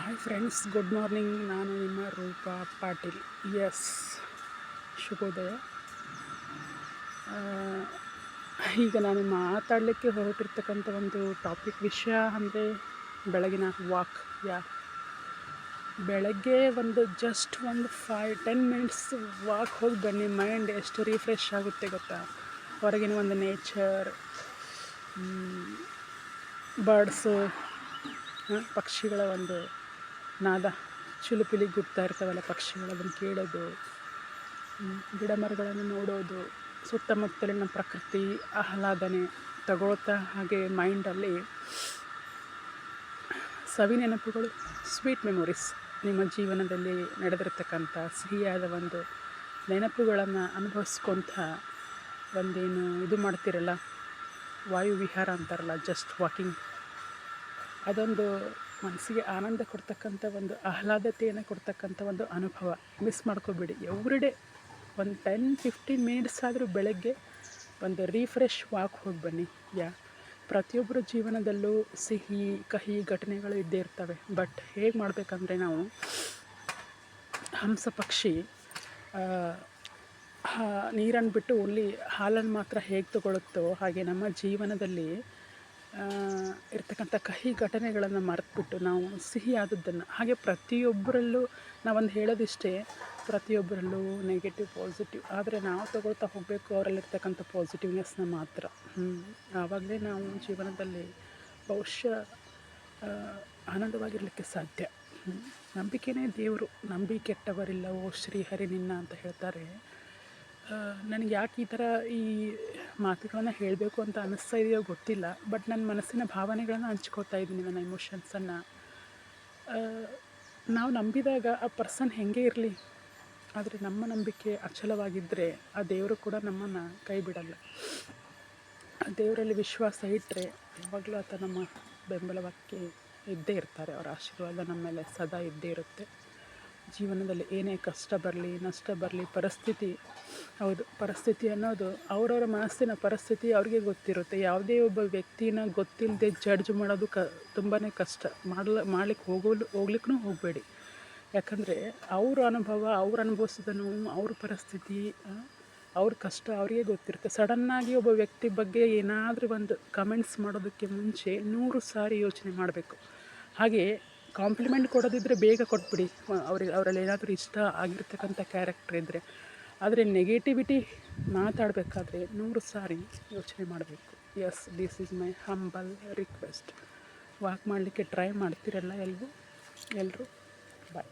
Hi friends, good morning. ನಾನು ನಿಮ್ಮ Roopa Patil. S, ಶುಭೋದಯ. ಆ, ಈಗ ನಾನು ಮಾತಾಡಲಿಕ್ಕೆ ಹೊರಟಿರ್ತಕ್ಕಂಥ ಒಂದು ವಿಷಯ ಅಂದರೆ ಬೆಳಗಿನ ವಾಕ್. ಬೆಳಗ್ಗೆ ಜಸ್ಟ್ ಒಂದು 5-10 ಮಿನಿಟ್ಸ್ ವಾಕ್ ಹೋಗಿ ಬನ್ನಿ. ಮೈಂಡ್ ಎಷ್ಟು ರಿಫ್ರೆಶ್ ಆಗುತ್ತೆ ಗೊತ್ತಾ. ಹೊರಗಿನ ಒಂದು ನೇಚರ್, ಬರ್ಡ್ಸು, ಪಕ್ಷಿಗಳ ಒಂದು ನಾದ, ಚಿಲುಪಿಲಿ ಗುಡ್ತಾ ಇರ್ತಾವಲ್ಲ ಪಕ್ಷಿಗಳದನ್ನು ಕೇಳೋದು, ಗಿಡ ಮರಗಳನ್ನು ನೋಡೋದು, ಸುತ್ತಮುತ್ತಲಿನ ಪ್ರಕೃತಿ ಆಹ್ಲಾದನೆ ತಗೊಳ್ತಾ, ಹಾಗೆ ಮೈಂಡಲ್ಲಿ ಸವಿ ನೆನಪುಗಳು, ಸ್ವೀಟ್ ಮೆಮೊರೀಸ್, ನಿಮ್ಮ ಜೀವನದಲ್ಲಿ ನಡೆದಿರ್ತಕ್ಕಂಥ ಸಿಹಿಯಾದ ಒಂದು ನೆನಪುಗಳನ್ನು ಅನುಭವಿಸ್ಕೊತ ಒಂದೇನು ಇದು ಮಾಡ್ತಿರಲ್ಲ, ವಾಯು ವಿಹಾರ ಅಂತಾರಲ್ಲ, ಜಸ್ಟ್ ವಾಕಿಂಗ್, ಅದೊಂದು ಮನಸ್ಸಿಗೆ ಆನಂದ ಕೊಡ್ತಕ್ಕಂಥ ಒಂದು ಆಹ್ಲಾದತೆಯನ್ನು ಕೊಡ್ತಕ್ಕಂಥ ಒಂದು ಅನುಭವ. ಮಿಸ್ ಮಾಡ್ಕೋಬೇಡಿ. ಎವ್ರಿಡೇ ಒಂದು 10-15 ಮಿನಿಟ್ಸ್ ಆದರೂ ಬೆಳಗ್ಗೆ ಒಂದು ರೀಫ್ರೆಶ್ ವಾಕ್ ಹೋಗಿ ಬನ್ನಿ. ಪ್ರತಿಯೊಬ್ಬರ ಜೀವನದಲ್ಲೂ ಸಿಹಿ ಕಹಿ ಘಟನೆಗಳು ಇದ್ದೇ ಇರ್ತವೆ. ಬಟ್ ಹೇಗೆ ಮಾಡಬೇಕಂದ್ರೆ, ನಾವು ಹಂಸ ಪಕ್ಷಿ ನೀರನ್ನು ಬಿಟ್ಟು ಓನ್ಲಿ ಹಾಲನ್ನು ಮಾತ್ರ ಹೇಗೆ ತಗೊಳುತ್ತೋ, ಹಾಗೆ ನಮ್ಮ ಜೀವನದಲ್ಲಿ ಇರ್ತಕ್ಕಂಥ ಕಹಿ ಘಟನೆಗಳನ್ನು ಮರೆತುಬಿಟ್ಟು ನಾವು ಸಿಹಿಯಾದದ್ದನ್ನು, ಹಾಗೆ ಪ್ರತಿಯೊಬ್ಬರಲ್ಲೂ ನಾವೊಂದು ಹೇಳೋದಿಷ್ಟೇ, ಪ್ರತಿಯೊಬ್ಬರಲ್ಲೂ ನೆಗೆಟಿವ್ ಪಾಸಿಟಿವ್, ಆದರೆ ನಾವು ತಗೊಳ್ತಾ ಹೋಗಬೇಕು ಅವರಲ್ಲಿರ್ತಕ್ಕಂಥ ಪಾಸಿಟಿವ್ನೆಸ್ನ ಮಾತ್ರ. ಆವಾಗಲೇ ನಾವು ಜೀವನದಲ್ಲಿ ಬಹುಶಃ ಆನಂದವಾಗಿರಲಿಕ್ಕೆ ಸಾಧ್ಯ. ನಂಬಿಕೆನೇ ದೇವರು. ನಂಬಿ ಕೆಟ್ಟವರಿಲ್ಲವೋ ಶ್ರೀಹರಿ ನಿನ್ನ ಅಂತ ಹೇಳ್ತಾರೆ. ನನಗೆ ಯಾಕೆ ಈ ಥರ ಈ ಮಾತುಗಳನ್ನು ಹೇಳಬೇಕು ಅಂತ ಅನ್ನಿಸ್ತಾ ಇದೆಯೋ ಗೊತ್ತಿಲ್ಲ. ಬಟ್ ನನ್ನ ಮನಸ್ಸಿನ ಭಾವನೆಗಳನ್ನು ಹಂಚ್ಕೋತಾ ಇದ್ದೀನಿ, ನನ್ನ ಎಮೋಷನ್ಸನ್ನು. ನಾವು ನಂಬಿದಾಗ ಆ ಪರ್ಸನ್ ಹೇಗೆ ಇರಲಿ, ಆದರೆ ನಮ್ಮ ನಂಬಿಕೆ ಅಚಲವಾಗಿದ್ದರೆ ಆ ದೇವರು ಕೂಡ ನಮ್ಮನ್ನು ಕೈ ಬಿಡಲ್ಲ. ಆ ದೇವರಲ್ಲಿ ವಿಶ್ವಾಸ ಇಟ್ಟರೆ ಯಾವಾಗಲೂ ಆತ ನಮ್ಮ ಬೆಂಬಲವಾಗಿ ಇದ್ದೇ ಇರ್ತಾರೆ. ಅವರ ಆಶೀರ್ವಾದ ನಮ್ಮ ಮೇಲೆ ಸದಾ ಇದ್ದೇ ಇರುತ್ತೆ. ಜೀವನದಲ್ಲಿ ಏನೇ ಕಷ್ಟ ಬರಲಿ, ನಷ್ಟ ಬರಲಿ, ಪರಿಸ್ಥಿತಿ ಅನ್ನೋದು ಅವರವರ ಮನಸ್ಸಿನ ಪರಿಸ್ಥಿತಿ ಅವ್ರಿಗೆ ಗೊತ್ತಿರುತ್ತೆ. ಯಾವುದೇ ಒಬ್ಬ ವ್ಯಕ್ತಿನ ಗೊತ್ತಿಲ್ಲದೆ ಜಡ್ಜ್ ಮಾಡೋದು ತುಂಬಾ ಕಷ್ಟ. ಮಾಡ್ಲಿಕ್ಕೆ ಹೋಗ್ಲಿಕ್ಕೂ ಹೋಗಬೇಡಿ. ಯಾಕಂದರೆ ಅವ್ರ ಅನುಭವ, ಅವ್ರು ಅನುಭವಿಸಿದ ನೋವು, ಅವ್ರ ಪರಿಸ್ಥಿತಿ, ಅವ್ರ ಕಷ್ಟ ಅವರಿಗೆ ಗೊತ್ತಿರುತ್ತೆ. ಸಡನ್ನಾಗಿ ಒಬ್ಬ ವ್ಯಕ್ತಿ ಬಗ್ಗೆ ಏನಾದರೂ ಒಂದು ಕಮೆಂಟ್ಸ್ ಮಾಡೋದಕ್ಕೆ ಮುಂಚೆ 100 ಸಾರಿ ಯೋಚನೆ ಮಾಡಬೇಕು. ಹಾಗೆ ಕಾಂಪ್ಲಿಮೆಂಟ್ ಕೊಡೋದಿದ್ದರೆ ಬೇಗ ಕೊಟ್ಬಿಡಿ, ಅವರಲ್ಲಿ ಏನಾದರೂ ಇಷ್ಟ ಆಗಿರ್ತಕ್ಕಂಥ ಕ್ಯಾರೆಕ್ಟರ್ ಇದ್ದರೆ. ಆದರೆ ನೆಗೆಟಿವಿಟಿ ಮಾತಾಡಬೇಕಾದ್ರೆ 100 ಸಾರಿ ಯೋಚನೆ ಮಾಡಬೇಕು. Yes, this is my humble request. Walk ಮಾಡಲಿಕ್ಕೆ ಟ್ರೈ ಮಾಡ್ತಿರಲ್ಲ ಎಲ್ಲರೂ. ಬಾಯ್.